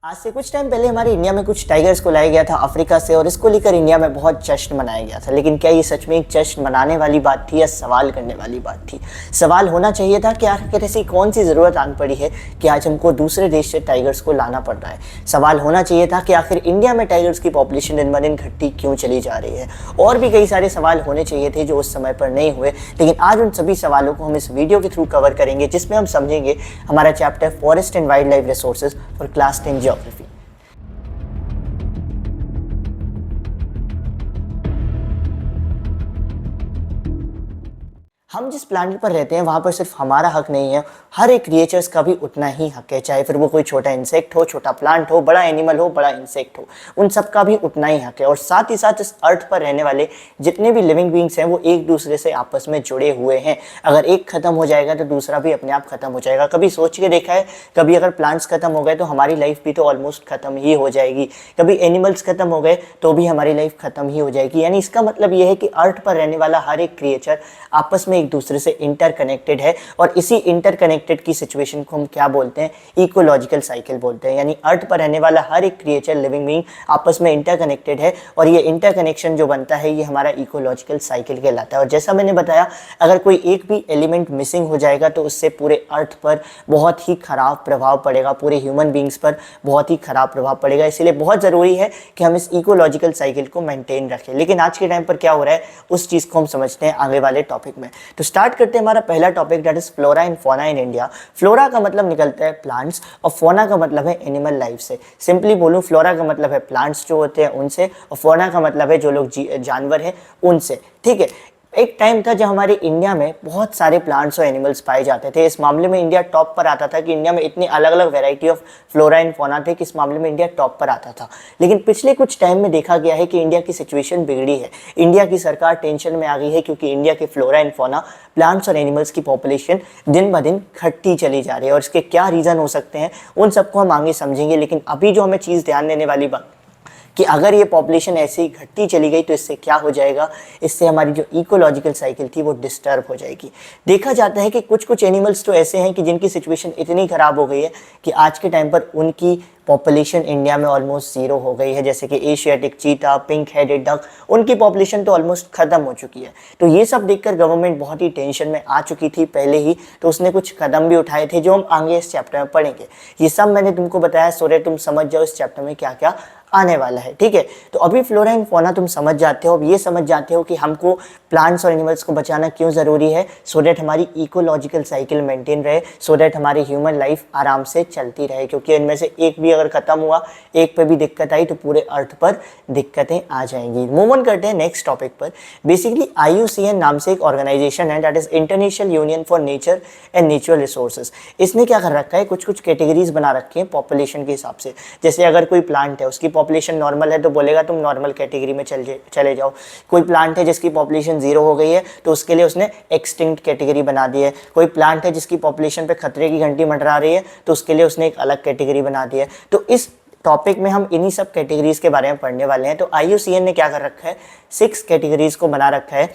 आज से कुछ टाइम पहले हमारे इंडिया में कुछ टाइगर्स को लाया गया था अफ्रीका से और इसको लेकर इंडिया में बहुत जश्न मनाया गया था। लेकिन क्या ये सच में एक जश्न मनाने वाली बात थी या सवाल करने वाली बात थी? सवाल होना चाहिए था कि आखिर ऐसी कौन सी ज़रूरत आन पड़ी है कि आज हमको दूसरे देश से टाइगर्स को लाना पड़ रहा है। सवाल होना चाहिए था कि आखिर इंडिया में टाइगर्स की पॉपुलेशन दिन ब दिन घटती क्यों चली जा रही है। और भी कई सारे सवाल होने चाहिए थे जो उस समय पर नहीं हुए, लेकिन आज उन सभी सवालों को हम इस वीडियो के थ्रू कवर करेंगे, जिसमें हम समझेंगे हमारा chapter forest and wild life resources और क्लास 10 ज्योग्राफी। हम जिस प्लैनेट पर रहते हैं वहाँ पर सिर्फ हमारा हक नहीं है, हर एक क्रिएचर्स का भी उतना ही हक है। चाहे फिर वो कोई छोटा इंसेक्ट हो, छोटा प्लांट हो, बड़ा एनिमल हो, बड़ा इंसेक्ट हो, उन सब का भी उतना ही हक है। और साथ ही साथ इस अर्थ पर रहने वाले जितने भी लिविंग बींग्स हैं वो एक दूसरे से आपस में जुड़े हुए हैं। अगर एक खत्म हो जाएगा तो दूसरा भी अपने आप खत्म हो जाएगा। कभी सोच के देखा है, कभी अगर प्लांट्स खत्म हो गए तो हमारी लाइफ भी तो ऑलमोस्ट खत्म ही हो जाएगी, कभी एनिमल्स खत्म हो गए तो भी हमारी लाइफ खत्म ही हो जाएगी। यानी इसका मतलब ये है कि अर्थ पर रहने वाला हर एक क्रिएचर आपस में एक दूसरे से इंटरकनेक्टेड है। और इसी इंटरकनेक्टेड की सिचुएशन को हम क्या बोलते हैं? इकोलॉजिकल साइकिल बोलते हैं। यानी अर्थ पर रहने वाला हर एक क्रिएचर, लिविंग बीइंग आपस में इंटरकनेक्टेड है और ये इंटरकनेक्शन जो बनता है ये हमारा इकोलॉजिकल साइकिल कहलाता है। और जैसा मैंने बताया, अगर कोई एक भी एलिमेंट मिसिंग हो जाएगा तो उससे पूरे अर्थ पर बहुत ही खराब प्रभाव पड़ेगा, पूरे ह्यूमन बींग्स पर बहुत ही खराब प्रभाव पड़ेगा। इसीलिए बहुत ज़रूरी है कि हम इस इकोलॉजिकल साइकिल को मेंटेन रखें। लेकिन आज के टाइम पर क्या हो रहा है उस चीज़ को हम समझते हैं आगे वाले टॉपिक में। तो स्टार्ट करते हैं हमारा पहला topic, that is flora and fauna in India. Flora का मतलब निकलता है प्लांट्स और फौना का मतलब है एनिमल लाइफ से। सिंपली बोलूं, फ्लोरा का मतलब है प्लांट्स जो होते हैं उनसे, और फौना का मतलब है जो लोग जानवर हैं उनसे। ठीक है, एक टाइम था जब हमारे इंडिया में बहुत सारे प्लांट्स और एनिमल्स पाए जाते थे। इस मामले में इंडिया टॉप पर आता था कि इंडिया में इतनी अलग अलग variety of flora and fauna थे कि इस मामले में इंडिया टॉप पर आता था। लेकिन पिछले कुछ टाइम में देखा गया है कि इंडिया की सिचुएशन बिगड़ी है। इंडिया की सरकार टेंशन में आ गई है क्योंकि इंडिया के फ्लोरा एंड फौना, प्लांट्स और एनिमल्स की पॉपुलेशन दिन ब दिन घटती चली जा रही है। और इसके क्या रीज़न हो सकते हैं उन सबको हम आगे समझेंगे। लेकिन अभी जो हमें चीज़ ध्यान देने वाली बात कि अगर ये पॉपुलेशन ऐसे ही घटती चली गई तो इससे क्या हो जाएगा? इससे हमारी जो इकोलॉजिकल साइकिल थी वो डिस्टर्ब हो जाएगी। देखा जाता है कि कुछ एनिमल्स तो ऐसे हैं कि जिनकी सिचुएशन इतनी ख़राब हो गई है कि आज के टाइम पर उनकी पॉपुलेशन इंडिया में ऑलमोस्ट 0 हो गई है। जैसे कि Asiatic cheetah, pink headed duck, उनकी पॉपुलेशन तो ऑलमोस्ट ख़त्म हो चुकी है। तो ये सब देखकर गवर्नमेंट बहुत ही टेंशन में आ चुकी थी पहले ही, तो उसने कुछ कदम भी उठाए थे जो हम आगे इस चैप्टर में पढ़ेंगे। ये सब मैंने तुमको बताया सो दैट तुम समझ जाओ इस चैप्टर में क्या क्या आने वाला है। ठीक है, तो अभी फ्लोरा एंड फौना तुम समझ जाते हो। अब ये समझ जाते हो कि हमको प्लांट्स और एनिमल्स को बचाना क्यों ज़रूरी है, सो दैट हमारी इकोलॉजिकल साइकिल मेंटेन रहे, सो दैट हमारी ह्यूमन लाइफ आराम से चलती रहे। क्योंकि इनमें से एक भी अगर खत्म हुआ, एक पे भी दिक्कत आई तो पूरे अर्थ पर दिक्कतें आ जाएंगी। मूव ऑन करते हैं नेक्स्ट टॉपिक पर। बेसिकली IUCN नाम से एक ऑर्गेनाइजेशन है, that is international union for nature and natural resources. इसने क्या कर रखा है, कुछ कैटेगरीज बना रखी हैं पॉपुलेशन के हिसाब से। जैसे अगर कोई प्लांट है उसकी पॉपुलेशन नॉर्मल है तो बोलेगा तुम नॉर्मल कैटेगरी में चले जाओ। कोई प्लांट है जिसकी पॉपुलेशन 0 हो गई है तो उसके लिए उसने एक्सटिंक्ट कैटेगरी बना दी है। कोई प्लांट है जिसकी पॉपुलेशन पे खतरे की घंटी मंडरा रही है तो उसके लिए उसने एक अलग कैटेगरी बना दी है। तो इस टॉपिक में हम इन्हीं सब कैटेगरीज के बारे में पढ़ने वाले हैं। तो IUCN ने क्या कर रखा है, 6 कैटेगरीज को बना रखा है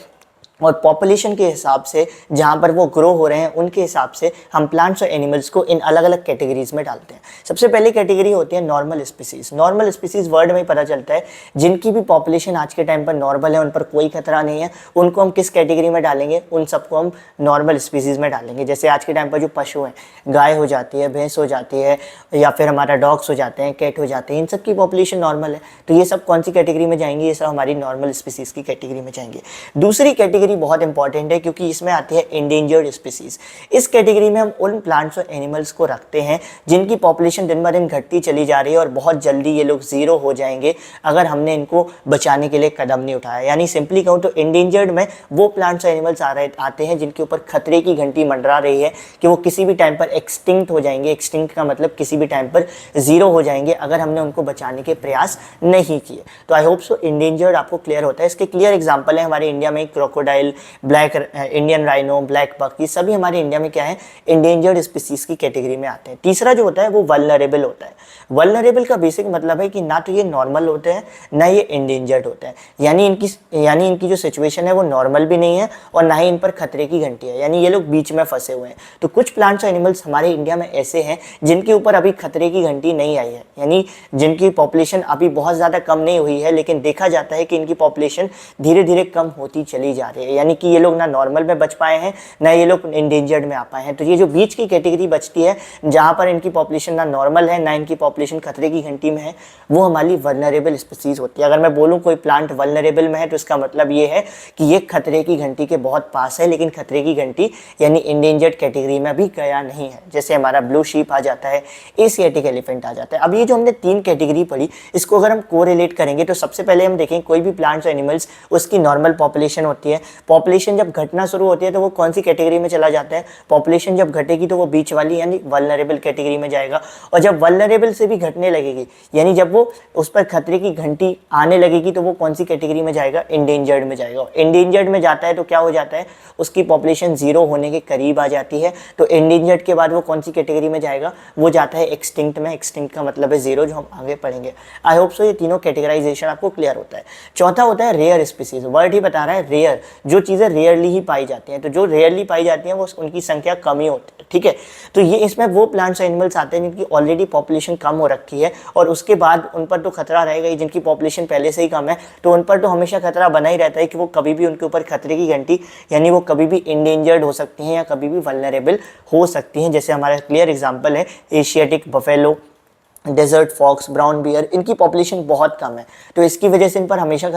और पॉपुलेशन के हिसाब से जहाँ पर वो ग्रो हो रहे हैं उनके हिसाब से हम प्लांट्स और एनिमल्स को इन अलग अलग कैटेगरीज में डालते हैं। सबसे पहली कैटेगरी होती है normal species. Normal species word में ही पता चलता है जिनकी भी पॉपुलेशन आज के टाइम पर नॉर्मल है, उन पर कोई खतरा नहीं है, उनको हम किस कैटेगरी में डालेंगे? उन सबको हम नॉर्मल स्पीसीज में डालेंगे। जैसे आज के टाइम पर जो पशु हैं, गाय हो जाती है, भैंस हो जाती है, या फिर हमारा डॉग्स हो जाते हैं, कैट हो जाते हैं, इन सब की पॉपुलेशन नॉर्मल है तो ये सब कौन सी कैटेगरी में जाएंगे? ये सब हमारी नॉर्मल स्पीसीज की कैटेगरी में जाएंगे। दूसरी कैटेगरी बहुत इंपॉर्टेंट है क्योंकि इसमें आती है इंडेंजर्ड स्पीसीज। इस कैटेगरी में हम उन प्लांट्स और एनिमल्स को रखते हैं जिनकी पॉपुलेशन दिन ब दिन घटती चली जा रही है और बहुत जल्दी ये लोग 0 हो जाएंगे अगर हमने इनको बचाने के लिए कदम नहीं उठाया। यानी सिंपली कहूँ तो इंडेंजर्ड में वो प्लांट्स और एनिमल्स आते हैं जिनके ऊपर खतरे की घंटी मंडरा रही है कि वो किसी भी टाइम पर एक्सटिंक्ट हो जाएंगे। एक्सटिंक्ट का मतलब किसी भी टाइम पर 0 हो जाएंगे अगर हमने उनको बचाने के प्रयास नहीं किए। तो आई होप सो इंडेंजर्ड आपको क्लियर होता है। इसके क्लियर एग्जाम्पल है हमारे इंडिया में crocodile, crocodile, black Indian rhino, black buck, ये सभी हमारे इंडिया में क्या है, इंडेंजर्ड स्पीसीज की कैटेगरी में आते हैं। तीसरा जो होता है वो वल्नरेबल होता है। वल्नरेबल का बेसिक मतलब है कि ना तो ये नॉर्मल होते हैं ना ये इंडेंजर्ड होते हैं, यानी इनकी जो सिचुएशन है वो नॉर्मल भी नहीं है और ना ही इन पर खतरे की घंटी है, यानी ये लोग बीच में फंसे हुए हैं। तो कुछ प्लांट्स और एनिमल्स हमारे इंडिया में ऐसे हैं जिनके ऊपर अभी खतरे की घंटी नहीं आई है, यानी जिनकी पॉपुलेशन अभी बहुत ज़्यादा कम नहीं हुई है, लेकिन देखा जाता है कि इनकी पॉपुलेशन धीरे धीरे कम होती चली जा रही है, यानी कि ये लोग ना नॉर्मल में बच पाए हैं ना ये लोग इंडेंजर्ड में आ पाए हैं। तो ये जो बीच की कैटेगरी बचती है जहाँ पर इनकी पॉपुलेशन ना नॉर्मल है ना इनकी पॉपुलेशन खतरे की घंटी में है, वो हमारी वल्नरेबल स्पीसीज होती है। अगर मैं बोलूँ कोई प्लांट वल्नरेबल में है तो इसका मतलब ये है कि ये खतरे की घंटी के बहुत पास है, लेकिन खतरे की घंटी यानी इंडेंजर्ड कैटेगरी में भी गया नहीं है। जैसे हमारा ब्लू शीप आ जाता है, एशियाटिक एलिफेंट आ जाता है। अब ये जो हमने 3 कैटेगरी पढ़ी, इसको अगर हम कोरिलेट करेंगे तो सबसे पहले हम देखें कोई भी प्लांट्स और एनिमल्स, उसकी नॉर्मल पॉपुलेशन होती है। पॉपुलेशन जब घटना शुरू होती है तो वो कौन सी कैटेगरी में चला जाता है, पॉपुलेशन जब घटेगी तो वो बीच वाली यानी वल्नरेबल कैटेगरी में जाएगा, और जब वल्नरेबल से भी घटने लगेगी यानी जब वो उस पर खतरे की घंटी आने लगेगी तो वो कौन सी कैटेगरी में जाएगा, इंडेंजर्ड में जाएगा। इंडेंजर्ड में जाता है तो क्या हो जाता है, उसकी पॉपुलेशन 0 होने के करीब आ जाती है। तो इंडेंजर्ड के बाद वो कौन सी कैटेगरी में जाएगा, वो जाता है एक्सटिंक्ट में। एक्सटिंक्ट का मतलब है 0, जो हम आगे पढ़ेंगे। आई होप सो ये तीनों कैटेगराइजेशन आपको क्लियर होता है। चौथा होता है रेयर स्पीसीज। वर्ड ही बता रहा है रेयर, जो चीज़ें रेयरली ही पाई जाती हैं। तो जो रेयरली पाई जाती हैं वो उनकी संख्या कम ही होती है, ठीक है। तो ये इसमें वो प्लांट्स और एनिमल्स आते हैं जिनकी ऑलरेडी पॉपुलेशन कम हो रखी है और उसके बाद उन पर तो खतरा रहेगा ही, जिनकी पॉपुलेशन पहले से ही कम है तो उन पर तो हमेशा खतरा बना ही रहता है कि वो कभी भी उनके ऊपर खतरे की घंटी यानी वो कभी भी इंडेंजर्ड हो सकती हैं या कभी भी वल्नरेबल हो सकती हैं। जैसे हमारा क्लियर एग्जांपल है Asiatic buffalo, desert fox, brown bear, इनकी पॉपुलेशन बहुत कम है तो इसकी वजह से इन पर हमेशा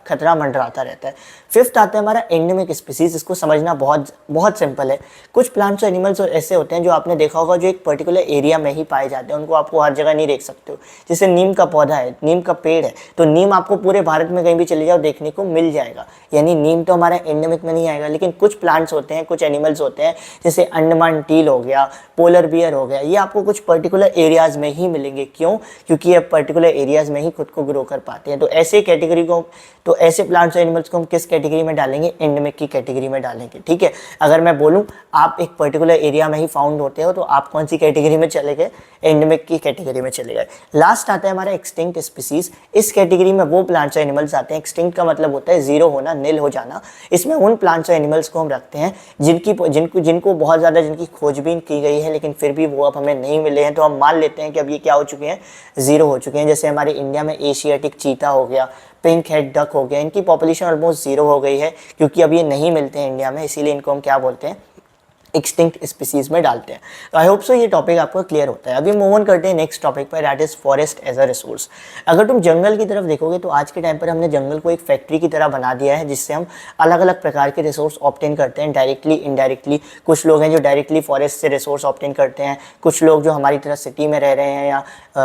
खतरा मंडराता रहता है। फिफ्थ आता है हमारा एंडेमिक स्पीसीज। इसको समझना बहुत सिंपल है। कुछ प्लांट्स और एनिमल्स ऐसे होते हैं जो आपने देखा होगा जो एक पर्टिकुलर एरिया में ही पाए जाते हैं, उनको आपको हर जगह नहीं देख सकते हो। जैसे नीम का पौधा है, नीम का पेड़ है, तो नीम आपको पूरे भारत में कहीं भी चले जाओ देखने को मिल जाएगा, यानी नीम तो हमारा एंडेमिक में नहीं आएगा। लेकिन कुछ प्लांट्स होते हैं, कुछ एनिमल्स होते हैं, जैसे अंडमान टील हो गया, पोलर बियर हो गया, ये आपको कुछ पर्टिकुलर एरियाज में ही मिलेंगे। क्यों? क्योंकि ये पर्टिकुलर एरियाज में ही खुद को ग्रो कर पाते हैं। तो ऐसे कैटेगरी को, तो ऐसे प्लांट्स और एनिमल्स को हम किस कैटेगरी में डालेंगे, एंडेमिक की कैटेगरी में डालेंगे, ठीक है। अगर मैं बोलूं आप एक पर्टिकुलर एरिया में ही फाउंड होते हो तो आप कौन सी कैटेगरी में चले गए, एंडेमिक की कैटेगरी में चले गए। लास्ट आता है हमारा एक्सटिंक्ट स्पीसीज। इस कैटेगरी में वो प्लांट्स और एनिमल्स आते हैं, एक्सटिंक्ट का मतलब होता है 0 होना, निल हो जाना। इसमें उन प्लांट्स और एनिमल्स को हम रखते हैं जिनको बहुत ज़्यादा जिनकी खोजबीन की गई है लेकिन फिर भी वो अब हमें नहीं मिले हैं, तो हम मान लेते हैं कि अब ये क्या हो चुके हैं, 0 हो चुके हैं। जैसे हमारे इंडिया में एशियाटिक चीता हो गया, पिंक हेड डक हो गया, इनकी पॉपुलेशन ऑलमोस्ट 0 हो गई है क्योंकि अब ये नहीं मिलते हैं इंडिया में, इसीलिए इनको हम क्या बोलते हैं, एक्सटिंक्ट स्पीसीज में डालते हैं। तो आई होप सो ये टॉपिक आपको क्लियर होता है। अभी मूव ऑन करते हैं नेक्स्ट टॉपिक पर, that is forest as a resource. अगर तुम जंगल की तरफ देखोगे तो आज के टाइम पर हमने जंगल को एक फैक्ट्री की तरह बना दिया है जिससे हम अलग अलग प्रकार के रिसोर्स ऑब्टेन करते हैं, डायरेक्टली इनडायरेक्टली। कुछ लोग हैं जो डायरेक्टली फॉरेस्ट से रिसोर्स ऑब्टेन करते हैं, कुछ लोग जो हमारी तरह सिटी में रह रहे हैं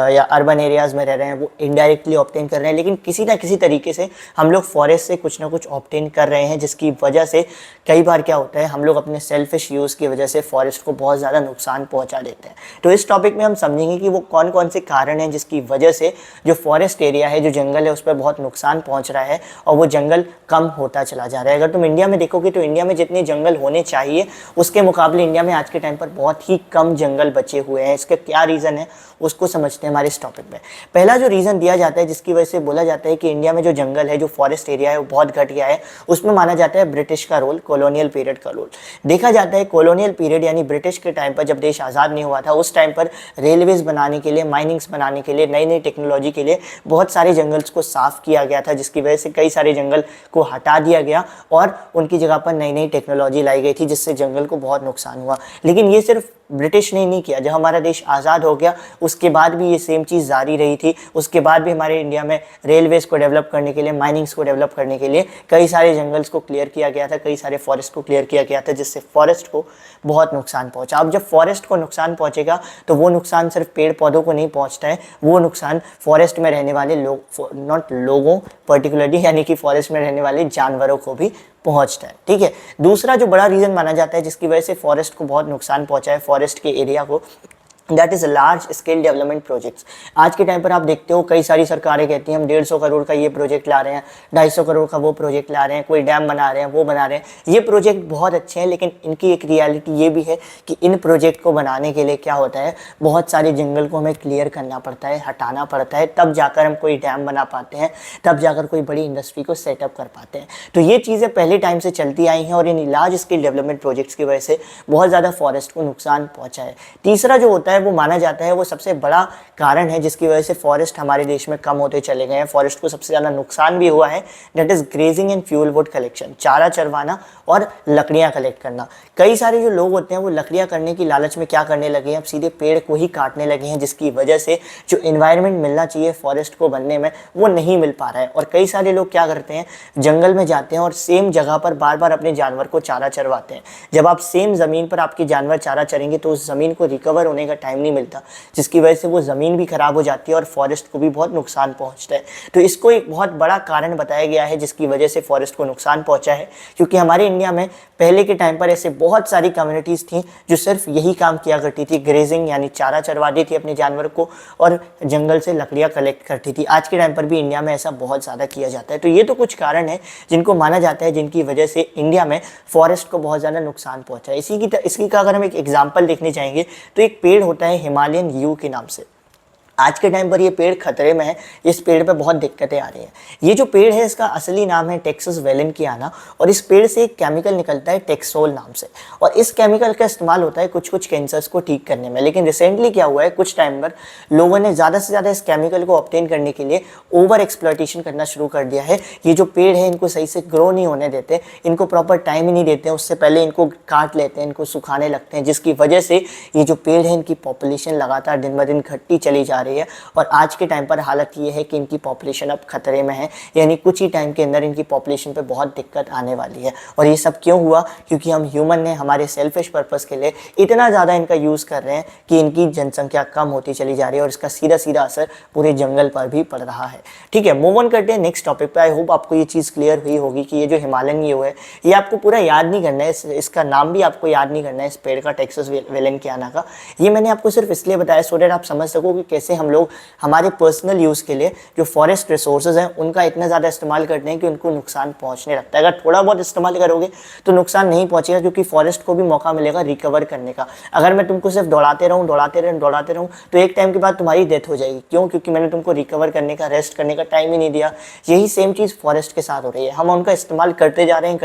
या अर्बन एरियाज़ में रह रहे हैं वो इनडायरेक्टली ऑब्टेन कर रहे हैं। लेकिन किसी ना किसी तरीके से हम लोग फॉरेस्ट से कुछ ना कुछ ऑब्टेन कर रहे हैं, जिसकी वजह से कई बार क्या होता है, हम लोग अपने सेल्फिश यूज़ की वजह से फॉरेस्ट को बहुत ज़्यादा नुकसान पहुंचा देते हैं। तो इस टॉपिक में हम समझेंगे कि वो कौन कौन से कारण हैं जिसकी वजह से जो फॉरेस्ट एरिया है, जो जंगल है, उस पर बहुत नुकसान पहुंच रहा है और वो जंगल कम होता चला जा रहा है। अगर तुम इंडिया में देखोगे तो इंडिया में जितने जंगल होने चाहिए उसके मुकाबले इंडिया में आज के टाइम पर बहुत ही कम जंगल बचे हुए हैं। इसका क्या रीज़न है उसको समझते हैं हमारे इस टॉपिक में। पहला जो रीज़न दिया जाता है जिसकी वजह से बोला जाता है कि इंडिया में जो जंगल है, जो फॉरेस्ट एरिया है, वो बहुत घट गया है, उसमें माना जाता है ब्रिटिश का रोल, कॉलोनियल पीरियड का रोल। देखा जाता है कॉलोनियल पीरियड यानी ब्रिटिश के टाइम पर जब देश आज़ाद नहीं हुआ था उस टाइम पर रेलवेज बनाने के लिए, माइनिंग्स बनाने के लिए, नई नई टेक्नोलॉजी के लिए बहुत सारे जंगल्स को साफ़ किया गया था, जिसकी वजह से कई सारे जंगल को हटा दिया गया और उनकी जगह पर नई नई टेक्नोलॉजी लाई गई थी जिससे जंगल को बहुत नुकसान हुआ। लेकिन ये सिर्फ ब्रिटिश ने नहीं किया, जब हमारा देश आज़ाद हो गया उसके बाद भी ये सेम चीज़ जारी रही थी। उसके बाद भी हमारे इंडिया में रेलवेज़ को डेवलप करने के लिए, माइनिंग्स को डेवलप करने के लिए कई सारे जंगल्स को क्लियर किया गया था, कई सारे फॉरेस्ट को क्लियर किया गया था, जिससे फॉरेस्ट को बहुत नुकसान पहुंचा। अब जब फॉरेस्ट को नुकसान पहुंचेगा तो वो नुकसान सिर्फ पेड़ पौधों को नहीं पहुंचता है, वो नुकसान फॉरेस्ट में रहने वाले लोगों पर्टिकुलरली यानी कि फॉरेस्ट में रहने वाले जानवरों को भी पहुंचता है, ठीक है। दूसरा जो बड़ा रीज़न माना जाता है जिसकी वजह से फॉरेस्ट को बहुत नुकसान पहुंचा है, फॉरेस्ट के एरिया को, that is large scale development projects. आज के टाइम पर आप देखते हो कई सारी सरकारें कहती हैं हम 150 करोड़ का ये प्रोजेक्ट ला रहे हैं, 250 करोड़ का वो प्रोजेक्ट ला रहे हैं, कोई डैम बना रहे हैं, वो बना रहे हैं। ये प्रोजेक्ट बहुत अच्छे हैं, लेकिन इनकी एक रियलिटी ये भी है कि इन प्रोजेक्ट को बनाने के लिए क्या होता है, बहुत सारे जंगल को हमें क्लियर करना पड़ता है, हटाना पड़ता है, तब जाकर हम कोई डैम बना पाते हैं, तब जाकर कोई बड़ी इंडस्ट्री को सेटअप कर पाते हैं। तो ये चीज़ें पहले टाइम से चलती आई हैं और in large scale development projects की वजह से बहुत ज़्यादा फॉरेस्ट को नुकसान पहुँचा है। तीसरा जो होता है वो माना जाता है वो सबसे बड़ा कारण है जिसकी वजह से फॉरेस्ट हमारे देश में कम होते चले गए हैं, फॉरेस्ट को सबसे ज़्यादा नुकसान भी हुआ है, that is grazing and fuel wood collection, चारा चरवाना और लकड़ियाँ कलेक्ट करना। कई सारे जो लोग होते हैं वो लकड़ियाँ करने की लालच में क्या करने लगे हैं, अब सीधे पेड़ को ही काटने लगे हैं, जिसकी वजह से जो इन्वायरमेंट मिलना चाहिए फॉरेस्ट को बनने में वो नहीं मिल पा रहा है। और कई सारे लोग क्या करते हैं, जंगल में जाते हैं और सेम जगह पर बार बार अपने जानवर को चारा चरवाते हैं। जब आप सेम ज़मीन पर आपके जानवर चारा चरेंगे तो उस ज़मीन को रिकवर होने का टाइम नहीं मिलता, जिसकी वजह से वो ज़मीन भी ख़राब हो जाती है और फॉरेस्ट को भी बहुत नुकसान पहुंचता है। तो इसको एक बहुत बड़ा कारण बताया गया है जिसकी वजह से फॉरेस्ट को नुकसान पहुंचा है, क्योंकि हमारे इंडिया में पहले के टाइम पर ऐसे बहुत सारी कम्युनिटीज़ थी जो सिर्फ यही काम किया करती थी, ग्रेजिंग यानी चारा चरवाती थी अपने जानवर को और जंगल से लकड़ियाँ कलेक्ट करती थी। आज के टाइम पर भी इंडिया में ऐसा बहुत ज़्यादा किया जाता है। तो ये तो कुछ कारण है जिनको माना जाता है जिनकी वजह से इंडिया में फॉरेस्ट को बहुत ज़्यादा नुकसान पहुंचा है। इसकी का अगर हम एक एग्जाम्पल देखने चाहेंगे तो एक पेड़ होता है हिमालयन यू के नाम से। आज के टाइम पर ये पेड़ खतरे में है, इस पेड़ पे बहुत दिक्कतें आ रही हैं। ये जो पेड़ है इसका असली नाम है टेक्सस वेलेंकियाना और इस पेड़ से एक केमिकल निकलता है टेक्सोल नाम से, और इस केमिकल का इस्तेमाल होता है कुछ कुछ कैंसर्स को ठीक करने में। लेकिन रिसेंटली क्या हुआ है, कुछ टाइम पर लोगों ने ज़्यादा से ज़्यादा इस केमिकल को ऑब्टेन करने के लिए ओवर एक्सप्लॉयटेशन करना शुरू कर दिया है। ये जो पेड़ है इनको सही से ग्रो नहीं होने देते, इनको प्रॉपर टाइम ही नहीं देते, उससे पहले इनको काट लेते हैं, इनको सुखाने लगते हैं, जिसकी वजह से ये जो पेड़ है इनकी पॉपुलेशन लगातार दिन ब दिन घटती चली जा रही है। और आज के टाइम पर हालत ये है कि इनकी पॉपुलेशन अब खतरे में है, यानी कुछ ही टाइम के अंदर इनकी पॉपुलेशन पे बहुत दिक्कत आने वाली है। और ये सब क्यों हुआ, क्योंकि हम ह्यूमन ने हमारे सेल्फिश पर्पस के लिए इतना ज़्यादा इनका यूज़ कर रहे हैं कि इनकी जनसंख्या कम होती चली जा रही है और इसका सीधा सीधा असर पूरे जंगल पर भी पड़ रहा है। ठीक है, मूव ऑन करते हैं नेक्स्ट टॉपिक पे। आई होप आपको ये चीज़ क्लियर हुई होगी कि ये जो हिमालयन ये है ये आपको पूरा याद नहीं करना है, इसका नाम भी आपको याद नहीं करना है इस पेड़ का, टेक्सस वेलेंकियाना का। ये मैंने आपको सिर्फ इसलिए बताया सो दैट आप समझ सको कि कैसे हम लोग हमारे पर्सनल यूज़ के लिए जो फॉरेस्ट रिसोर्सेज हैं उनका इतना ज़्यादा इस्तेमाल करते हैं कि उनको नुकसान पहुंचने लगता है। अगर थोड़ा बहुत इस्तेमाल करोगे तो नुकसान नहीं पहुंचेगा, क्योंकि फॉरेस्ट को भी मौका मिलेगा रिकवर करने का। अगर मैं तुमको सिर्फ दौड़ाते रहूँ तो एक टाइम के बाद तुम्हारी डेथ हो जाएगी। क्यों? क्योंकि मैंने तुमको रिकवर करने का, रेस्ट करने का टाइम ही नहीं दिया। यही सेम चीज़ फॉरेस्ट के साथ हो रही है, हम उनका इस्तेमाल करते जा रहे हैं,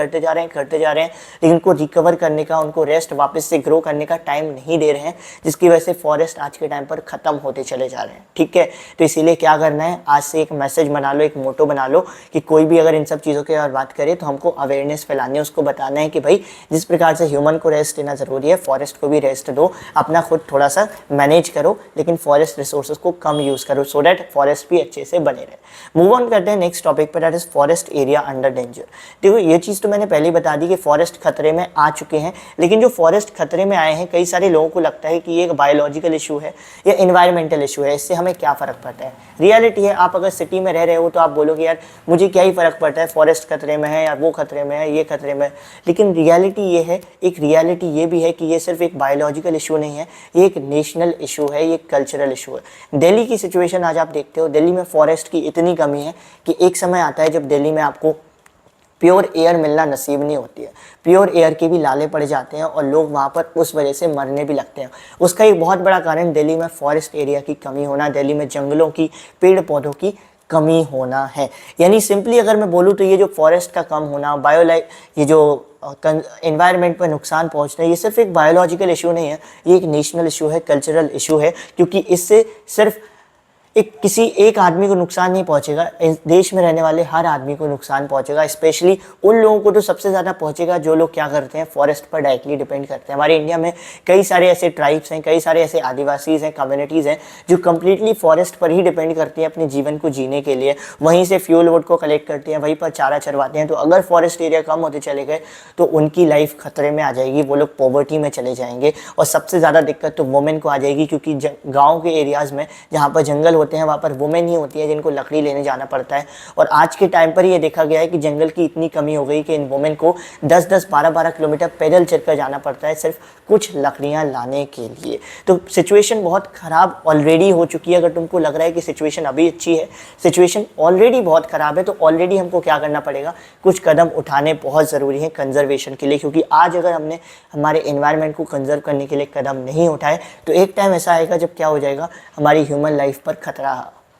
लेकिन उनको रिकवर करने का, उनको रेस्ट वापस से ग्रो करने का टाइम नहीं दे रहे हैं, जिसकी वजह से फॉरेस्ट आज के टाइम पर ख़त्म होते चले जा रहे हैं। ठीक है, तो इसीलिए क्या करना है, आज से एक मैसेज बना लो, एक मोटो बना लो कि कोई भी अगर इन सब चीज़ों के बारे बात करे तो हमको अवेयरनेस फैलानी है, उसको बताना है कि भाई जिस प्रकार से ह्यूमन को रेस्ट देना ज़रूरी है, फॉरेस्ट को भी रेस्ट दो, अपना खुद थोड़ा सा मैनेज करो, लेकिन फॉरेस्ट रिसोर्सेज को कम यूज़ करो सो डैट फॉरेस्ट भी अच्छे से बने रहे। मूव ऑन करते हैं नेक्स्ट टॉपिक पर, that is forest area under danger. देखो ये चीज़ तो मैंने पहले ही बता दी कि फॉरेस्ट खतरे में आ चुके हैं, लेकिन जो फॉरेस्ट खतरे में आए हैं कई सारे लोगों को लगता है कि ये एक बायोलॉजिकल इशू है या इन्वायरमेंटल इशू है, इससे हमें क्या फ़र्क पड़ता है। रियलिटी है, आप अगर सिटी में रह रहे हो तो आप बोलोगे यार मुझे क्या ही फ़र्क पड़ता है, फॉरेस्ट खतरे में है या वो खतरे में है, ये खतरे में है। लेकिन रियलिटी ये है, एक रियलिटी ये भी है कि ये सिर्फ एक बायोलॉजिकल इशू नहीं है, ये एक नेशनल इशू है, ये एक कल्चरल इशू है। दिल्ली की सिचुएशन आज आप देखते हो, दिल्ली में फॉरेस्ट की इतनी कमी है कि एक समय आता है जब दिल्ली में आपको प्योर एयर मिलना नसीब नहीं होती है, प्योर एयर के भी लाले पड़ जाते हैं और लोग वहाँ पर उस वजह से मरने भी लगते हैं। उसका एक बहुत बड़ा कारण दिल्ली में फॉरेस्ट एरिया की कमी होना, दिल्ली में जंगलों की, पेड़ पौधों की कमी होना है। यानी सिंपली अगर मैं बोलूँ तो ये जो फॉरेस्ट का कम होना, ये जो एनवायरनमेंट पर नुकसान पहुँचना, ये सिर्फ एक बायोलॉजिकल इशू नहीं है, ये एक नेशनल इशू है, कल्चरल इशू है, क्योंकि इससे सिर्फ किसी एक आदमी को नुकसान नहीं पहुंचेगा, इस देश में रहने वाले हर आदमी को नुकसान पहुंचेगा। स्पेशली उन लोगों को तो सबसे ज़्यादा पहुंचेगा जो लोग क्या करते हैं, फॉरेस्ट पर डायरेक्टली डिपेंड करते हैं। हमारे इंडिया में कई सारे ऐसे ट्राइब्स हैं, कई सारे ऐसे आदिवासीज़ हैं, कम्युनिटीज़ हैं जो कम्प्लीटली फॉरेस्ट पर ही डिपेंड करती हैं अपने जीवन को जीने के लिए, वहीं से फ्यूल वुड को कलेक्ट करती हैं, वहीं पर चारा चरवाते हैं। तो अगर फॉरेस्ट एरिया कम होते चले गए तो उनकी लाइफ खतरे में आ जाएगी, वो लोग पॉवर्टी में चले जाएंगे और सबसे ज़्यादा दिक्कत तो वुमेन को आ जाएगी, क्योंकि गाँव के एरियाज़ में जहाँ पर जंगल होते हैं वहाँ पर वुमेन ही होती है जिनको लकड़ी लेने जाना पड़ता है। और आज के टाइम पर ये देखा गया है कि जंगल की इतनी कमी हो गई कि इन वुमेन को 10-10, 12-12 किलोमीटर पैदल चलकर जाना पड़ता है सिर्फ कुछ लकड़ियाँ लाने के लिए। तो सिचुएशन बहुत ख़राब ऑलरेडी हो चुकी है। अगर तुमको लग रहा है कि सिचुएशन अभी अच्छी है, सिचुएशन ऑलरेडी बहुत ख़राब है, तो ऑलरेडी हमको क्या करना पड़ेगा, कुछ कदम उठाने बहुत ज़रूरी है कंजर्वेशन के लिए। क्योंकि आज अगर हमने हमारे एनवायरनमेंट को कंजर्व करने के लिए कदम नहीं उठाए तो एक टाइम ऐसा आएगा जब क्या हो जाएगा, हमारी ह्यूमन लाइफ पर खतरा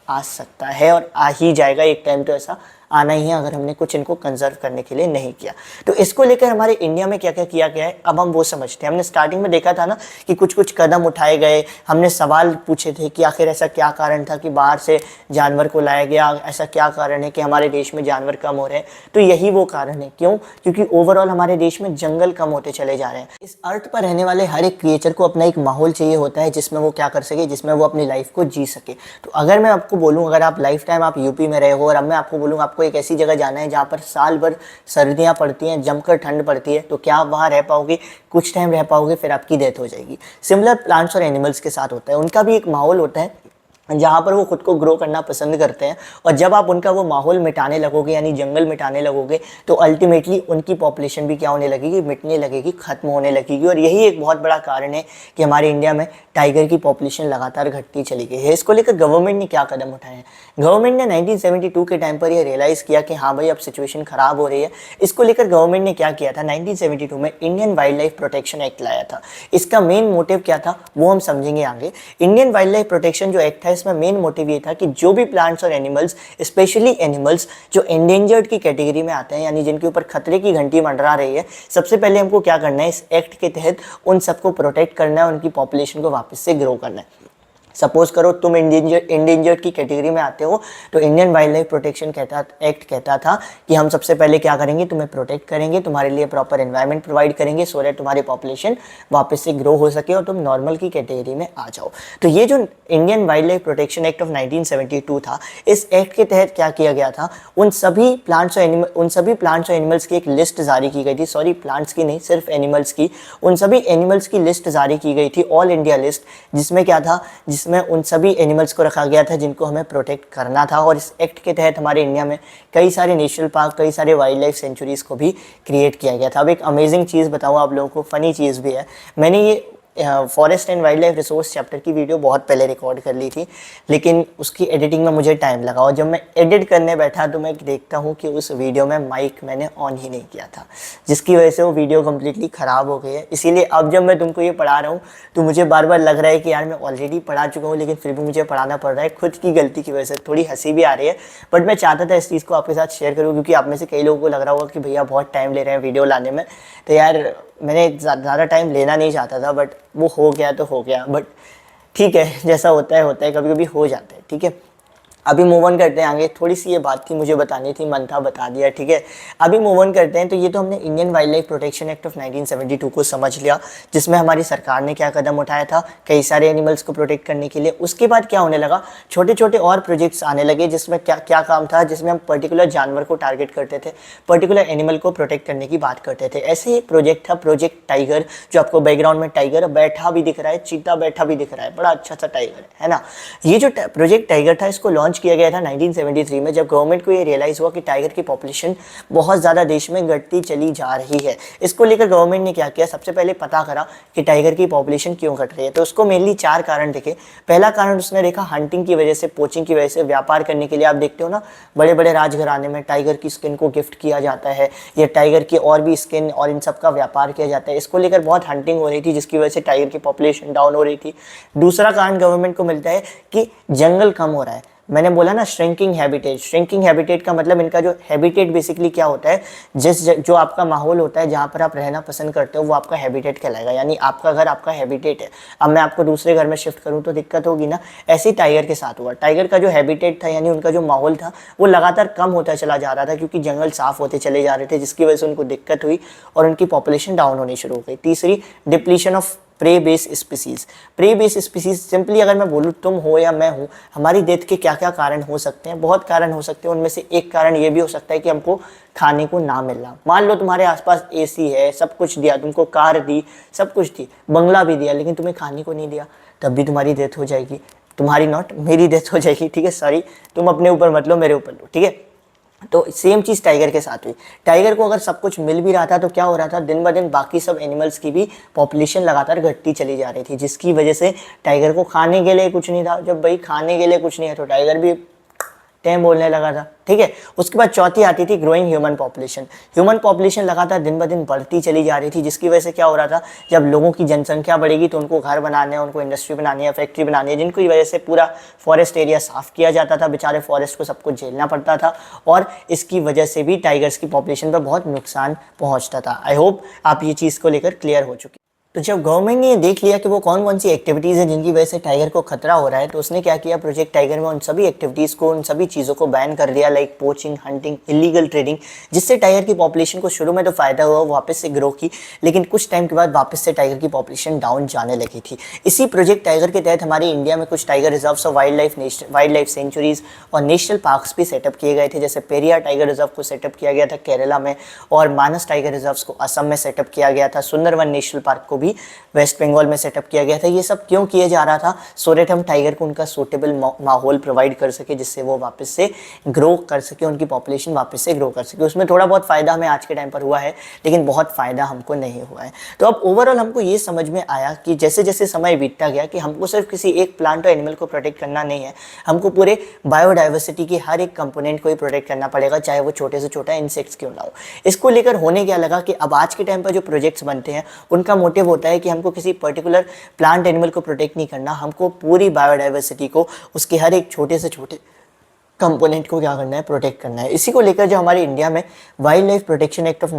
आ सकता है और आ ही जाएगा। एक टाइम तो ऐसा आना ही है अगर हमने कुछ इनको कंजर्व करने के लिए नहीं किया। तो इसको लेकर हमारे इंडिया में क्या क्या किया गया है अब हम वो समझते हैं। हमने स्टार्टिंग में देखा था ना कि कुछ कुछ कदम उठाए गए, हमने सवाल पूछे थे कि आखिर ऐसा क्या कारण था कि बाहर से जानवर को लाया गया, ऐसा क्या कारण है कि हमारे देश में जानवर कम हो रहे हैं। तो यही वो कारण है। क्यों? क्योंकि ओवरऑल हमारे देश में जंगल कम होते चले जा रहे हैं। इस अर्थ पर रहने वाले हर एक क्रिएचर को अपना एक माहौल चाहिए होता है जिसमें वो क्या कर सके, जिसमें वो अपनी लाइफ को जी सके। तो अगर मैं आपको बोलूँ, अगर आप लाइफ टाइम आप यूपी में रहे हो और अब मैं आपको बोलूँ आपको एक ऐसी जगह जाना है जहाँ पर साल भर सर्दियाँ पड़ती हैं, जमकर ठंड पड़ती है, तो क्या आप वहाँ रह पाओगे? कुछ टाइम रह पाओगे, फिर आपकी डेथ हो जाएगी। सिमिलर प्लांट्स और एनिमल्स के साथ होता है। उनका भी एक माहौल होता है जहाँ पर वो खुद को ग्रो करना पसंद करते हैं। और जब आप उनका वो माहौल मिटाने लगोगे, यानी जंगल मिटाने लगोगे, तो अल्टीमेटली उनकी पॉपुलेशन भी क्या होने लगेगी, मिटने लगेगी, खत्म होने लगेगी। और यही एक बहुत बड़ा कारण है कि हमारे इंडिया में टाइगर की पॉपुलेशन लगातार घटती चली गई है। इसको लेकर गवर्नमेंट ने क्या कदम उठाए हैं? गवर्नमेंट ने 1972 के टाइम पर यह रियलाइज़ किया कि हाँ भाई अब सिचुएशन ख़राब हो रही है। इसको लेकर गवर्नमेंट ने क्या किया था, 1972 में Indian wild life protection act लाया था। इसका मेन मोटिव क्या था वो हम समझेंगे आगे। इंडियन वाइल्ड लाइफ प्रोटेक्शन जो एक्ट था, इसमें मेन मोटिव ये था कि जो भी प्लांट्स और एनिमल्स, स्पेशली एनिमल्स जो एंडेंजर्ड की कैटेगरी में आते हैं, यानी जिनके ऊपर खतरे की घंटी मंडरा रही है, सबसे पहले हमको क्या करना है, इस एक्ट के तहत उन सबको प्रोटेक्ट करना है, उनकी पॉपुलेशन को वापस से ग्रो करना है। सपोज करो तुम इंडेंजर्ड की कैटेगरी में आते हो, तो Indian wild life protection act कहता था कि हम सबसे पहले क्या करेंगे, तुम्हें प्रोटेक्ट करेंगे, तुम्हारे लिए प्रॉपर एनवायरनमेंट प्रोवाइड करेंगे सो दैट तुम्हारी पॉपुलेशन वापस से ग्रो हो सके और तुम नॉर्मल की कैटेगरी में आ जाओ। तो ये जो Indian wild life protection act of 1972 था, इस एक्ट के तहत क्या किया गया था, उन सभी प्लांट्स और एनिमल्स की एक लिस्ट जारी की गई थी। सॉरी, प्लांट्स की नहीं, सिर्फ एनिमल्स की। उन सभी एनिमल्स की लिस्ट जारी की गई थी, ऑल इंडिया लिस्ट, जिसमें क्या था, जिसमें उन सभी एनिमल्स को रखा गया था जिनको हमें प्रोटेक्ट करना था। और इस एक्ट के तहत हमारे इंडिया में कई सारे नेशनल पार्क, कई सारे वाइल्ड लाइफ सेंचुरीज को भी क्रिएट किया गया था। अब एक अमेजिंग चीज़ बताऊँ आप लोगों को, फ़नी चीज़ भी है। मैंने ये forest and wild life resource chapter की वीडियो बहुत पहले रिकॉर्ड कर ली थी, लेकिन उसकी एडिटिंग में मुझे टाइम लगा और जब मैं एडिट करने बैठा तो मैं देखता हूँ कि उस वीडियो में माइक मैंने ऑन ही नहीं किया था, जिसकी वजह से वो वीडियो कम्प्लीटली ख़राब हो गई है। इसीलिए अब जब मैं तुमको ये पढ़ा रहा हूँ तो मुझे बार बार लग रहा है कि यार मैं ऑलरेडी पढ़ा चुका हूँ, लेकिन फिर भी मुझे पढ़ाना पड़ रहा है। खुद की गलती की वजह से थोड़ी हंसी भी आ रही है, बट मैं चाहता था इस चीज़ को आपके साथ शेयर करूँ, क्योंकि आप में से कई लोगों को लग रहा होगा कि भैया बहुत टाइम ले रहे हैं वीडियो लाने में। तो यार मैंने ज़्यादा टाइम लेना नहीं चाहता था, बट वो हो गया तो हो गया। बट ठीक है, जैसा होता है कभी कभी हो जाता है। ठीक है, अभी मूव ऑन करते हैं आगे। थोड़ी सी ये बात थी, मुझे बतानी थी, मन था, बता दिया। ठीक है, अभी मूव ऑन करते हैं। तो ये तो हमने Indian wild life protection act of 1972 को समझ लिया, जिसमें हमारी सरकार ने क्या कदम उठाया था कई सारे एनिमल्स को प्रोटेक्ट करने के लिए। उसके बाद क्या होने लगा, छोटे छोटे और प्रोजेक्ट्स आने लगे, जिसमें क्या क्या काम था, जिसमें हम पर्टिकुलर जानवर को टारगेट करते थे, पर्टिकुलर एनिमल को प्रोटेक्ट करने की बात करते थे। ऐसे ही एक प्रोजेक्ट था प्रोजेक्ट टाइगर, जो आपको बैकग्राउंड में टाइगर बैठा भी दिख रहा है, चीता बैठा भी दिख रहा है, बड़ा अच्छा सा टाइगर है ना। ये जो प्रोजेक्ट टाइगर था, इसको लॉन्च किया गया था 1973 में, जब गवर्नमेंट को ये रियलाइज़ हुआ कि टाइगर की पॉपुलेशन बहुत ज़्यादा देश में घटती चली जा रही है। इसको लेकर गवर्नमेंट ने क्या किया, सबसे पहले पता करा कि टाइगर की पॉपुलेशन क्यों घट रही है। तो उसको मेनली 4 कारण दिखे। पहला कारण उसने देखा हंटिंग की वजह से, पोचिंग की वजह से, व्यापार करने के लिए। आप देखते हो ना, बड़े बड़े राजघराने में टाइगर की स्किन को गिफ्ट किया जाता है, या टाइगर की और भी स्किन और इन सब का व्यापार किया जाता है। इसको लेकर बहुत हंटिंग हो रही थी, जिसकी वजह से टाइगर की पॉपुलेशन डाउन हो रही थी। दूसरा कारण गवर्नमेंट को मिलता है कि जंगल कम हो रहा है। मैंने बोला ना श्रिंकिंग हैबिटेट। श्रिंकिंग हैबिटेट का मतलब इनका जो हैबिटेट बेसिकली क्या होता है, जो आपका माहौल होता है जहाँ पर आप रहना पसंद करते हो, वो आपका हैबिटेट कहलाएगा। यानी आपका घर आपका हैबिटेट है। अब मैं आपको दूसरे घर में शिफ्ट करूँ तो दिक्कत होगी ना। ऐसे ही टाइगर के साथ हुआ। टाइगर का जो हैबिटेट था, यानी उनका जो माहौल था, वो लगातार कम होता चला जा रहा था, क्योंकि जंगल साफ होते चले जा रहे थे, जिसकी वजह से उनको दिक्कत हुई और उनकी पॉपुलेशन डाउन होनी शुरू हो गई। तीसरी, depletion of prey base species. Prey base species simply अगर मैं बोलूँ, तुम हो या मैं हूँ, हमारी डेथ के क्या क्या कारण हो सकते हैं, बहुत कारण हो सकते हैं। उनमें से एक कारण ये भी हो सकता है कि हमको खाने को ना मिलना। मान लो तुम्हारे आसपास एसी है, सब कुछ दिया, तुमको कार दी, सब कुछ दी, बंगला भी दिया, लेकिन तुम्हें खाने को नहीं दिया, तब भी तुम्हारी डेथ हो जाएगी। तुम्हारी नॉट, मेरी डेथ हो जाएगी, ठीक है, सॉरी, तुम अपने ऊपर मत लो, मेरे ऊपर लो, ठीक है। तो सेम चीज़ टाइगर के साथ हुई। टाइगर को अगर सब कुछ मिल भी रहा था तो क्या हो रहा था, दिन ब दिन बाकी सब एनिमल्स की भी पॉपुलेशन लगातार घटती चली जा रही थी, जिसकी वजह से टाइगर को खाने के लिए कुछ नहीं था। जब भाई खाने के लिए कुछ नहीं है तो टाइगर भी टैम बोलने लगा था, ठीक है। उसके बाद चौथी आती थी growing human population. Human population लगातार दिन ब दिन बढ़ती चली जा रही थी, जिसकी वजह से क्या हो रहा था, जब लोगों की जनसंख्या बढ़ेगी तो उनको घर बनाने हैं, उनको इंडस्ट्री बनानी है, फैक्ट्री बनानी है, जिनकी वजह से पूरा फॉरेस्ट एरिया साफ किया जाता था, बेचारे फॉरेस्ट को सब कुछ झेलना पड़ता था, और इसकी वजह से भी टाइगर्स की पॉपुलेशन पर बहुत नुकसान पहुँचता था। आई होप आप ये चीज़ को लेकर क्लियर हो चुकी। तो जब गवर्नमेंट ने ये देख लिया कि वो कौन कौन सी एक्टिविटीज़ हैं जिनकी वजह से टाइगर को खतरा हो रहा है, तो उसने क्या किया, प्रोजेक्ट टाइगर में उन सभी एक्टिविटीज़ को, उन सभी चीज़ों को बैन कर दिया, like poaching, hunting, illegal trading, जिससे टाइगर की पॉपुलेशन को शुरू में तो फ़ायदा हुआ, वापस से ग्रो की, लेकिन कुछ टाइम के बाद वापस से टाइगर की पॉपुलेशन डाउन जाने लगी थी। इसी प्रोजेक्ट टाइगर के तहत हमारे इंडिया में कुछ टाइगर रिजर्व्स और वाइल्ड लाइफ सेंचुरीज़ और नेशनल पार्क्स भी सेटअप किए गए थे। जैसे पेरियार टाइगर रिजर्व को सेटअप किया गया था केरला में, और मानस टाइगर रिजर्व्स को असम में सेटअप किया गया था। सुंदरवन नेशनल पार्क को भी वेस्ट बंगाल में सेटअप किया गया था। ये सब क्यों किया जा रहा था, सो दैट हम टाइगर को उनका सूटेबल माहौल प्रोवाइड कर सके, जिससे वो वापस से ग्रो कर सके, उनकी पॉपुलेशन वापस से ग्रो कर सके। उसमें थोड़ा बहुत फ़ायदा हमें आज के टाइम पर हुआ है, लेकिन बहुत फ़ायदा हमको नहीं हुआ है। तो अब ओवरऑल हमको ये समझ में आया कि जैसे जैसे समय बीतता गया कि हमको सिर्फ किसी एक प्लांट और एनिमल को प्रोटेक्ट करना नहीं है, हमको पूरे बायोडाइवर्सिटी के हर एक कंपोनेंट को ही प्रोटेक्ट करना पड़ेगा, चाहे वो छोटे से छोटा इंसेक्ट्स क्यों ना हो। इसको लेकर होने क्या लगा कि अब आज के टाइम पर जो प्रोजेक्ट्स बनते हैं उनका मोटिव होता है कि हमको किसी पर्टिकुलर प्लांट एनिमल को प्रोटेक्ट नहीं करना, हमको पूरी बायोडाइवर्सिटी को, उसके हर एक छोटे से छोटे कंपोनेंट को क्या करना है, प्रोटेक्ट करना है। इसी को लेकर जो हमारे इंडिया में wild life protection act of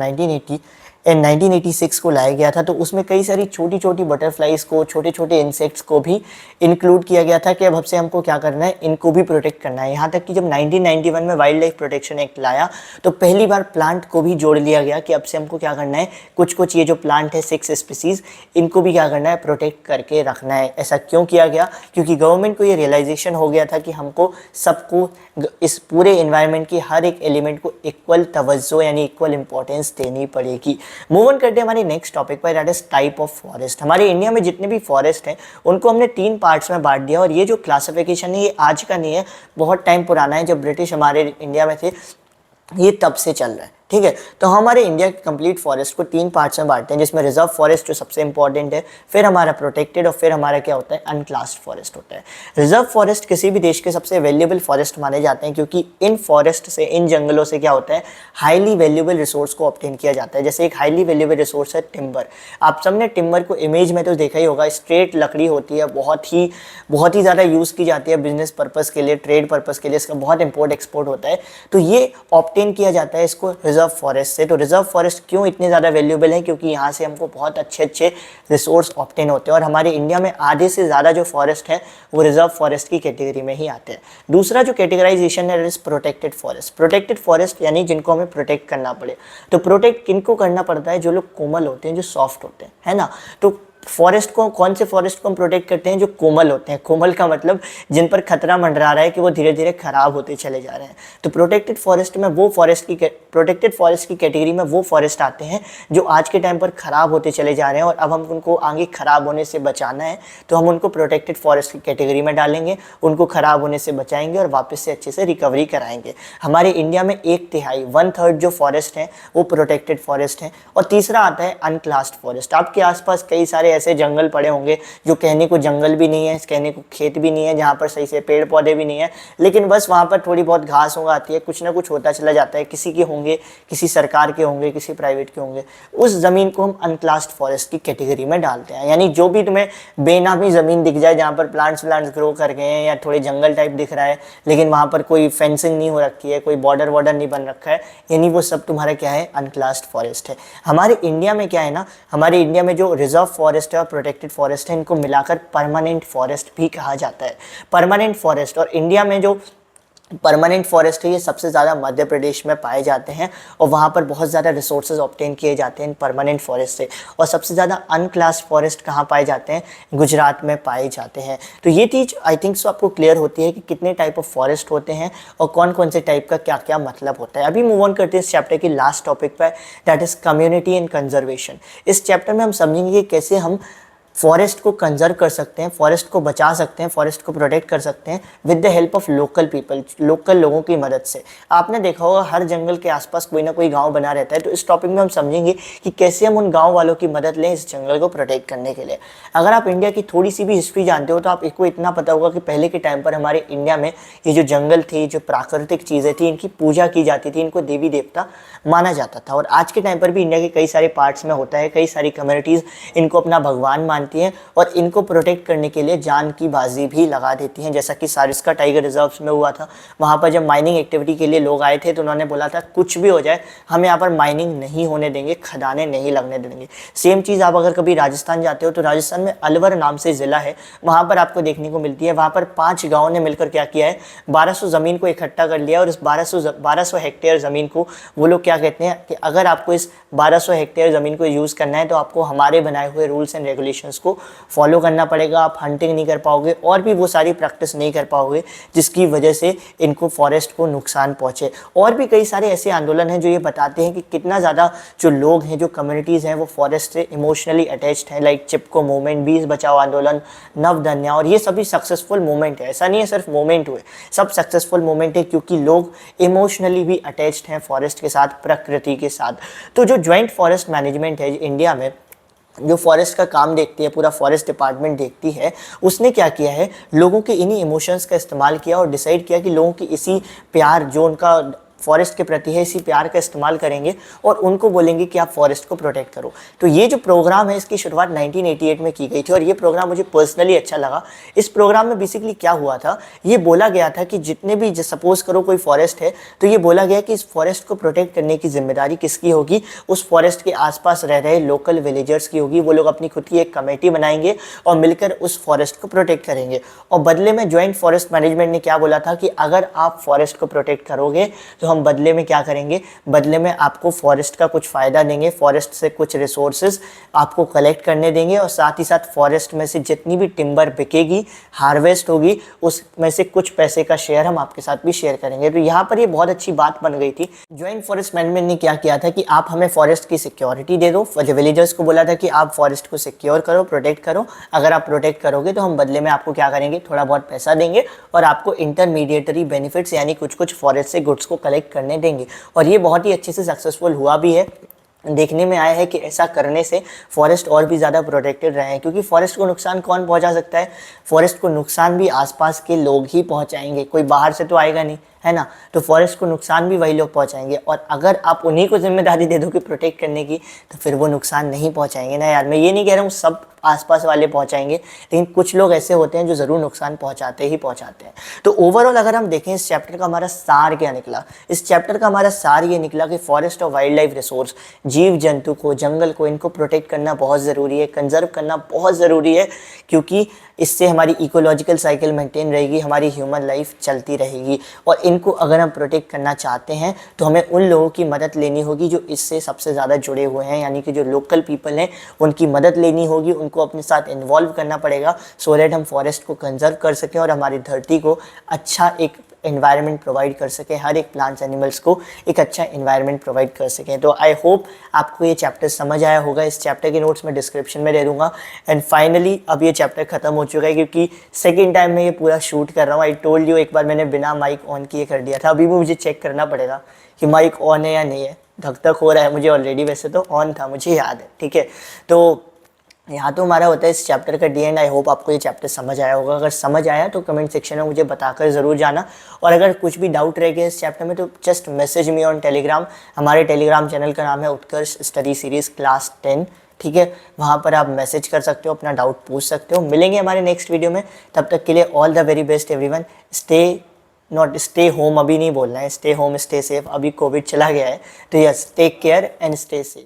1986 को लाया गया था, तो उसमें कई सारी छोटी छोटी बटरफ्लाइज को, छोटे छोटे इंसेक्ट्स को भी इंक्लूड किया गया था कि अब से हमको क्या करना है, इनको भी प्रोटेक्ट करना है। यहाँ तक कि जब 1991 में वाइल्ड लाइफ प्रोटेक्शन एक्ट लाया तो पहली बार प्लांट को भी जोड़ लिया गया कि अब से हमको क्या करना है, कुछ ये जो प्लांट है 6 स्पीसीज, इनको भी क्या करना है, प्रोटेक्ट करके रखना है। ऐसा क्यों किया गया, क्योंकि गवर्नमेंट को ये रियलाइजेशन हो गया था कि हमको सबको इस पूरे इन्वायरमेंट की हर एक एलिमेंट को इक्वल तवज्जो यानी इक्वल इंपॉर्टेंस देनी पड़ेगी। मूव ऑन करते हैं हमारे नेक्स्ट टॉपिक पर, that is type of forest. हमारे इंडिया में जितने भी फॉरेस्ट हैं उनको हमने 3 पार्ट्स में बांट दिया, और ये जो क्लासिफिकेशन है ये आज का नहीं है, बहुत टाइम पुराना है। जब ब्रिटिश हमारे इंडिया में थे ये तब से चल रहा है, ठीक है। तो हमारे इंडिया के कंप्लीट फॉरेस्ट को 3 पार्ट्स में बांटते हैं, जिसमें रिजर्व फॉरेस्ट जो सबसे इंपॉर्टेंट है, फिर हमारा प्रोटेक्टेड, और फिर हमारा क्या होता है, अनक्लास्ड फॉरेस्ट होता है। रिजर्व फॉरेस्ट किसी भी देश के सबसे वैल्यूएबल फॉरेस्ट माने जाते हैं, क्योंकि इन फॉरेस्ट से, इन जंगलों से क्या होता है, हाईली वैल्यूएबल रिसोर्स को ऑब्टेन किया जाता है। जैसे एक हाईली वैल्यूएबल रिसोर्स है टिम्बर। आप सबने टिम्बर को इमेज में तो देखा ही होगा, स्ट्रेट लकड़ी होती है, बहुत ही ज़्यादा यूज़ की जाती है बिजनेस पर्पज़ के लिए, ट्रेड पर्पज़ के लिए, इसका बहुत इंपोर्ट एक्सपोर्ट होता है। तो ये ऑब्टेन किया जाता है इसको रिजर्व फॉरेस्ट से। तो रिजर्व फॉरेस्ट क्यों इतने ज़्यादा वैल्यूएबल है, क्योंकि यहाँ से हमको बहुत अच्छे रिसोर्स ऑब्टेन होते हैं, और हमारे इंडिया में आधे से ज़्यादा जो फॉरेस्ट है वो रिजर्व फॉरेस्ट की कैटेगरी में ही आते हैं। दूसरा जो कैटेगराइजेशन है is protected forest. Protected forest यानी जिनको हमें प्रोटेक्ट करना पड़े। तो प्रोटेक्ट किनको करना पड़ता है, जो लोग कोमल होते हैं, जो सॉफ्ट होते हैं, है ना। तो फॉरेस्ट को, कौन से फॉरेस्ट को हम प्रोटेक्ट करते हैं, जो कोमल होते हैं। कोमल का मतलब जिन पर खतरा मंडरा रहा है कि वो धीरे धीरे खराब होते चले जा रहे हैं। तो प्रोटेक्टेड फॉरेस्ट में वो प्रोटेक्टेड फॉरेस्ट की कैटेगरी में वो फॉरेस्ट आते हैं जो आज के टाइम पर खराब होते चले जा रहे हैं, और अब हम उनको आगे खराब होने से बचाना है तो हम उनको प्रोटेक्टेड फॉरेस्ट की कैटेगरी में डालेंगे, उनको खराब होने से बचाएंगे और वापस से अच्छे से रिकवरी कराएंगे। हमारे इंडिया में 1/3 1/3 जो फॉरेस्ट हैं वो प्रोटेक्टेड फॉरेस्ट हैं। और तीसरा आता है अनक्लास्ड फॉरेस्ट। आपके आसपास कई सारे ऐसे जंगल पड़े होंगे जो कहने को जंगल भी नहीं है, कहने को खेत भी नहीं है, जहाँ पर सही से पेड़ पौधे भी नहीं है, लेकिन बस वहाँ पर थोड़ी बहुत घास उग आती है, कुछ ना कुछ होता चला जाता है। किसी के होंगे, किसी सरकार के होंगे, किसी प्राइवेट के होंगे। उस ज़मीन को हम अनक्लास्ड फॉरेस्ट की कैटेगरी में डालते हैं। यानी जो भी तुम्हें बेनामी ज़मीन दिख जाए, जहाँ पर प्लांट्स ग्रो कर गए हैं या थोड़े जंगल टाइप दिख रहा है, लेकिन वहाँ पर कोई फेंसिंग नहीं हो रखी है, कोई बॉर्डर नहीं बन रखा है, यानी वो सब तुम्हारा क्या है, अनक्लास्ड फॉरेस्ट है। हमारे इंडिया में क्या है ना, हमारे इंडिया में जो रिजर्व फॉरेस्ट है और प्रोटेक्टेड फॉरेस्ट है, इनको मिलाकर परमानेंट फॉरेस्ट भी कहा जाता है। परमानेंट फॉरेस्ट, और इंडिया में जो परमानेंट फॉरेस्ट है ये सबसे ज़्यादा मध्य प्रदेश में पाए जाते हैं, और वहाँ पर बहुत ज़्यादा रिसोर्सेज ऑब्टेन किए जाते हैं परमानेंट फॉरेस्ट से। और सबसे ज़्यादा अनक्लास्ड फॉरेस्ट कहाँ पाए जाते हैं, गुजरात में पाए जाते हैं। तो ये चीज़ आई थिंक सो आपको क्लियर होती है कि कितने टाइप ऑफ फॉरेस्ट होते हैं और कौन कौन से टाइप का क्या क्या मतलब होता है। अभी मूव ऑन करते हैं इस चैप्टर की लास्ट टॉपिक पर, that is community and conservation. इस चैप्टर में हम समझेंगे कि कैसे हम फॉरेस्ट को कंजर्व कर सकते हैं, फॉरेस्ट को बचा सकते हैं, फॉरेस्ट को प्रोटेक्ट कर सकते हैं with the help of local people, local लोगों की मदद से। आपने देखा होगा हर जंगल के आसपास कोई ना कोई गांव बना रहता है, तो इस टॉपिक में हम समझेंगे कि कैसे हम उन गांव वालों की मदद लें इस जंगल को प्रोटेक्ट करने के लिए। अगर आप इंडिया की थोड़ी सी भी हिस्ट्री जानते हो तो आप इसको इतना पता होगा कि पहले के टाइम पर हमारे इंडिया में ये जो जंगल थी, जो प्राकृतिक चीज़ें थी, इनकी पूजा की जाती थी, इनको देवी देवता माना जाता था। और आज के टाइम पर भी इंडिया के कई सारे पार्ट्स में होता है, कई सारी कम्युनिटीज़ इनको अपना भगवान मानती हैं और इनको प्रोटेक्ट करने के लिए जान की बाजी भी लगा देती हैं। जैसा कि सारिस्का टाइगर रिजर्व्स में हुआ था, वहाँ पर जब माइनिंग एक्टिविटी के लिए लोग आए थे तो उन्होंने बोला था कुछ भी हो जाए हम यहाँ पर माइनिंग नहीं होने देंगे, खदानें नहीं लगने देंगे। सेम चीज़ आप अगर कभी राजस्थान जाते हो तो राजस्थान में अलवर नाम से ज़िला है, वहाँ पर आपको देखने को मिलती है। वहाँ पर 5 गाँव ने मिलकर क्या किया है, 1200 ज़मीन को इकट्ठा कर लिया और इस 1200 हेक्टेयर ज़मीन को वो लोग क्या कहते हैं कि अगर आपको इस 1200 हेक्टेयर ज़मीन को यूज़ करना है तो आपको हमारे बनाए हुए रूल्स एंड रेगुलेशंस को फॉलो करना पड़ेगा। आप हंटिंग नहीं कर पाओगे और भी वो सारी प्रैक्टिस नहीं कर पाओगे जिसकी वजह से इनको फॉरेस्ट को नुकसान पहुँचे। और भी कई सारे ऐसे आंदोलन हैं जो ये बताते हैं कि कितना ज़्यादा जो लोग हैं, जो कम्युनिटीज़ हैं, वो फॉरेस्ट से इमोशनली अटैच्ड हैं। लाइक चिपको मूवमेंट, बीज बचाओ आंदोलन, नवधन्या, और ये सभी सक्सेसफुल मूवमेंट है। ऐसा नहीं है सिर्फ मूवमेंट हुए, सब सक्सेसफुल मूवमेंट है क्योंकि लोग इमोशनली भी अटैच्ड हैं फॉरेस्ट के साथ, प्रकृति के साथ। तो जो ज्वाइंट फॉरेस्ट मैनेजमेंट है इंडिया में, जो फॉरेस्ट का काम देखती है, पूरा फॉरेस्ट डिपार्टमेंट देखती है, उसने क्या किया है, लोगों के इन्हीं इमोशंस का इस्तेमाल किया और डिसाइड किया कि लोगों की इसी प्यार जो उनका फॉरेस्ट के प्रति है, इसी प्यार का इस्तेमाल करेंगे और उनको बोलेंगे कि आप फॉरेस्ट को प्रोटेक्ट करो। तो ये जो प्रोग्राम है इसकी शुरुआत 1988 में की गई थी और ये प्रोग्राम मुझे पर्सनली अच्छा लगा। इस प्रोग्राम में बेसिकली क्या हुआ था, ये बोला गया था कि जितने भी, सपोज करो कोई फॉरेस्ट है तो ये बोला गया कि इस फॉरेस्ट को प्रोटेक्ट करने की जिम्मेदारी किसकी होगी, उस फॉरेस्ट के आसपास रह रहे लोकल विलेजर्स की होगी। वो लोग अपनी खुद की एक कमेटी बनाएंगे और मिलकर उस फॉरेस्ट को प्रोटेक्ट करेंगे। और बदले में ज्वाइंट फॉरेस्ट मैनेजमेंट ने क्या बोला था कि अगर आप फॉरेस्ट को प्रोटेक्ट करोगे तो हम बदले में क्या करेंगे, बदले में आपको फॉरेस्ट का कुछ फ़ायदा देंगे, फॉरेस्ट से कुछ रिसोर्सेज आपको कलेक्ट करने देंगे और साथ ही साथ फॉरेस्ट में से जितनी भी टिम्बर बिकेगी, हार्वेस्ट होगी, उसमें से कुछ पैसे का शेयर हम आपके साथ भी शेयर करेंगे। तो यहाँ पर ये बहुत अच्छी बात बन गई थी। ज्वाइंट फॉरेस्ट मैनेजमेंट ने क्या किया था कि आप हमें फॉरेस्ट की सिक्योरिटी दे दो। विलेजर्स को बोला था कि आप फॉरेस्ट को सिक्योर करो, प्रोटेक्ट करो। अगर आप प्रोटेक्ट करोगे तो हम बदले में आपको क्या करेंगे, थोड़ा बहुत पैसा देंगे और आपको इंटरमीडिएटरी बेनिफिट्स यानी कुछ फॉरेस्ट से गुड्स को कलेक्ट करने देंगे। और ये बहुत ही अच्छे से सक्सेसफुल हुआ भी है। देखने में आया है कि ऐसा करने से फॉरेस्ट और भी ज़्यादा प्रोटेक्टेड रहे हैं, क्योंकि फॉरेस्ट को नुकसान कौन पहुंचा सकता है, फॉरेस्ट को नुकसान भी आसपास के लोग ही पहुंचाएंगे, कोई बाहर से तो आएगा नहीं, है ना। तो फॉरेस्ट को नुकसान भी वही लोग पहुंचाएंगे और अगर आप उन्हीं को जिम्मेदारी दे दो कि प्रोटेक्ट करने की, तो फिर वो नुकसान नहीं पहुंचाएंगे ना यार। मैं ये नहीं कह रहा हूँ सब आसपास वाले पहुंचाएंगे, लेकिन कुछ लोग ऐसे होते हैं जो ज़रूर नुकसान पहुंचाते ही पहुंचाते हैं। तो ओवरऑल अगर हम देखें इस चैप्टर का हमारा सार क्या निकला, इस चैप्टर का हमारा सार ये निकला कि फॉरेस्ट और वाइल्ड लाइफ रिसोर्स, जीव जंतु को, जंगल को, इनको प्रोटेक्ट करना बहुत ज़रूरी है, कंजर्व करना बहुत ज़रूरी है, क्योंकि इससे हमारी इकोलॉजिकल साइकिल मेंटेन रहेगी, हमारी ह्यूमन लाइफ चलती रहेगी। और इनको अगर हम प्रोटेक्ट करना चाहते हैं तो हमें उन लोगों की मदद लेनी होगी जो इससे सबसे ज़्यादा जुड़े हुए हैं, यानी कि जो लोकल पीपल हैं उनकी मदद लेनी होगी, उनको अपने साथ इन्वॉल्व करना पड़ेगा सो दैट हम फॉरेस्ट को कंजर्व कर सकें और हमारी धरती को अच्छा एक एनवायरनमेंट प्रोवाइड कर सकें, हर एक प्लांट्स एनिमल्स को एक अच्छा एनवायरनमेंट प्रोवाइड कर सकें। तो आई होप आपको ये चैप्टर समझ आया होगा। इस चैप्टर के नोट्स मैं डिस्क्रिप्शन में दे दूंगा। एंड फाइनली अब ये चैप्टर खत्म हो चुका है क्योंकि सेकेंड टाइम मैं ये पूरा शूट कर रहा हूँ। आई टोल्ड यू, एक बार मैंने बिना माइक ऑन किए कर दिया था, अभी भी मुझे चेक करना पड़ेगा कि माइक ऑन है या नहीं है। धक धक हो रहा है मुझे ऑलरेडी, वैसे तो ऑन था, मुझे याद है, ठीक है। तो यहाँ तो हमारा होता है इस चैप्टर का डी एंड। आई होप आपको ये चैप्टर समझ आया होगा। अगर समझ आया तो कमेंट सेक्शन में मुझे बताकर ज़रूर जाना, और अगर कुछ भी डाउट रह गया इस चैप्टर में तो just message me on Telegram. हमारे टेलीग्राम चैनल का नाम है उत्कर्ष स्टडी सीरीज़ क्लास 10, ठीक है। वहाँ पर आप मैसेज कर सकते हो, अपना डाउट पूछ सकते हो। मिलेंगे हमारे नेक्स्ट वीडियो में, तब तक के लिए all the very best everyone. Stay home अभी नहीं बोलना है, स्टे होम स्टे सेफ। अभी कोविड चला गया है तो yes, take care and stay safe.